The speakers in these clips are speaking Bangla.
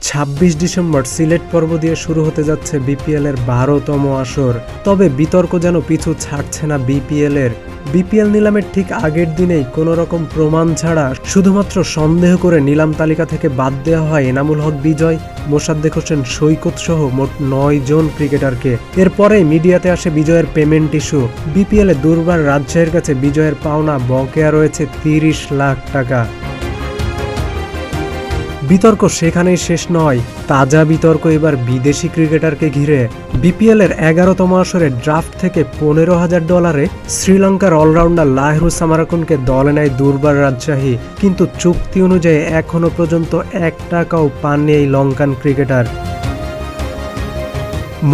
26 ডিসেম্বর সিলেট পর্ব দিয়ে শুরু হতে যাচ্ছে বিপিএল এর 12তম আসর। তবে বিতর্ক যেন পিছু ছাড়ছে না বিপিএল নিলামের ঠিক আগের দিনেই কোনো রকম প্রমাণ ছাড়া শুধুমাত্র সন্দেহ করে নিলাম তালিকা থেকে বাদ দেওয়া হয় এনামুল হক বিজয়, মোসাদ্দেক হোসেন সৈকত সহ মোট 9 জন ক্রিকেটারকে। এরপরেই মিডিয়াতে আসে বিজয়ের পেমেন্ট ইস্যু। বিপিএল এ দুর্বার রাজশাহীর কাছে বিজয়ের পাওনা বকেয়া রয়েছে 30 লাখ টাকা। বিতর্ক সেখানেই শেষ নয়, তাজা বিতর্ক এবার বিদেশি ক্রিকেটারকে ঘিরে। বিপিএল এর 11তম আসরে ড্রাফট থেকে $15,000 শ্রীলঙ্কার অলরাউন্ডার লাহিরু সামারাকুনকে দলে নেয় দুর্বার রাজশাহী, কিন্তু চুক্তি অনুযায়ী এখনো পর্যন্ত 1 টাকাও পাননি এই লঙ্কান ক্রিকেটার।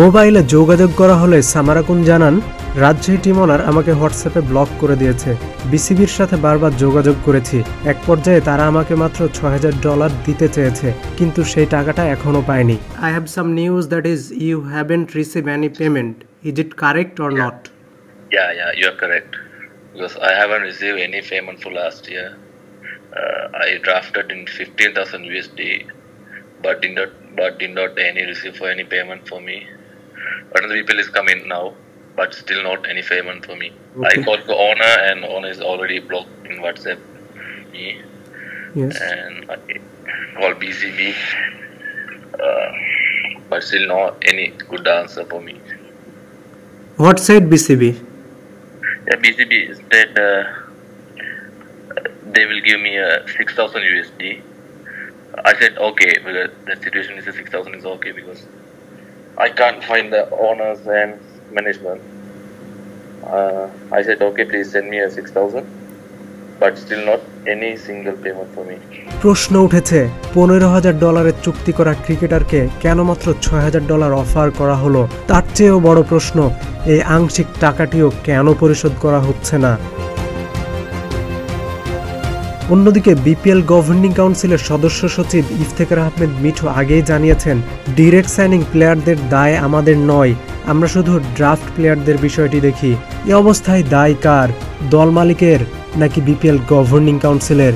মোবাইলে যোগাযোগ করা হলে সামারাকুন জানান, রাজশাহী টিম ওনার আমাকে হোয়াটসঅ্যাপে ব্লক করে দিয়েছে। বিসিবির সাথে বারবার যোগাযোগ করেছি। এক পর্যায়ে তারা আমাকে মাত্র $6,000 দিতে চেয়েছে, কিন্তু সেই টাকাটা এখনো পাইনি। I have some news that is you haven't received any payment. Is it correct or not? Yeah, you are correct. Because I haven't received any payment for last year. I drafted in 15,000 USD, but did not any receive for any payment for me. Another people is coming now, but still not any payment for me. Okay. I called the owner, and owner is already blocked in WhatsApp me. Yes. And I called BCB, but still not any good answer for me. What said BCB? Yeah, BCB said they will give me 6,000 USD. I said okay, because the situation is 6,000 is okay, because I can't find the owners and management. I said okay, please send me 6,000, but still not any single payment for me. প্রশ্ন উঠেছে, $15,000 চুক্তি করা ক্রিকেটারকে কেন মাত্র $6,000 অফার করা হলো? তার চেয়েও বড় প্রশ্ন, এই আংশিক টাকাটিও কেন পরিশোধ করা হচ্ছে না? অন্যদিকে বিপিএল গভর্নিং কাউন্সিলের সদস্য সচিব ইফতেখার আহমেদ মিঠু আগেই জানিয়েছেন, ডিরেক্ট সাইনিং প্লেয়ারদের দায় আমাদের নয়, আমরা শুধু ড্রাফট প্লেয়ারদের বিষয়টি দেখি। এ অবস্থায় দায় কার? দল মালিকের নাকি বিপিএল গভর্নিং কাউন্সিলের?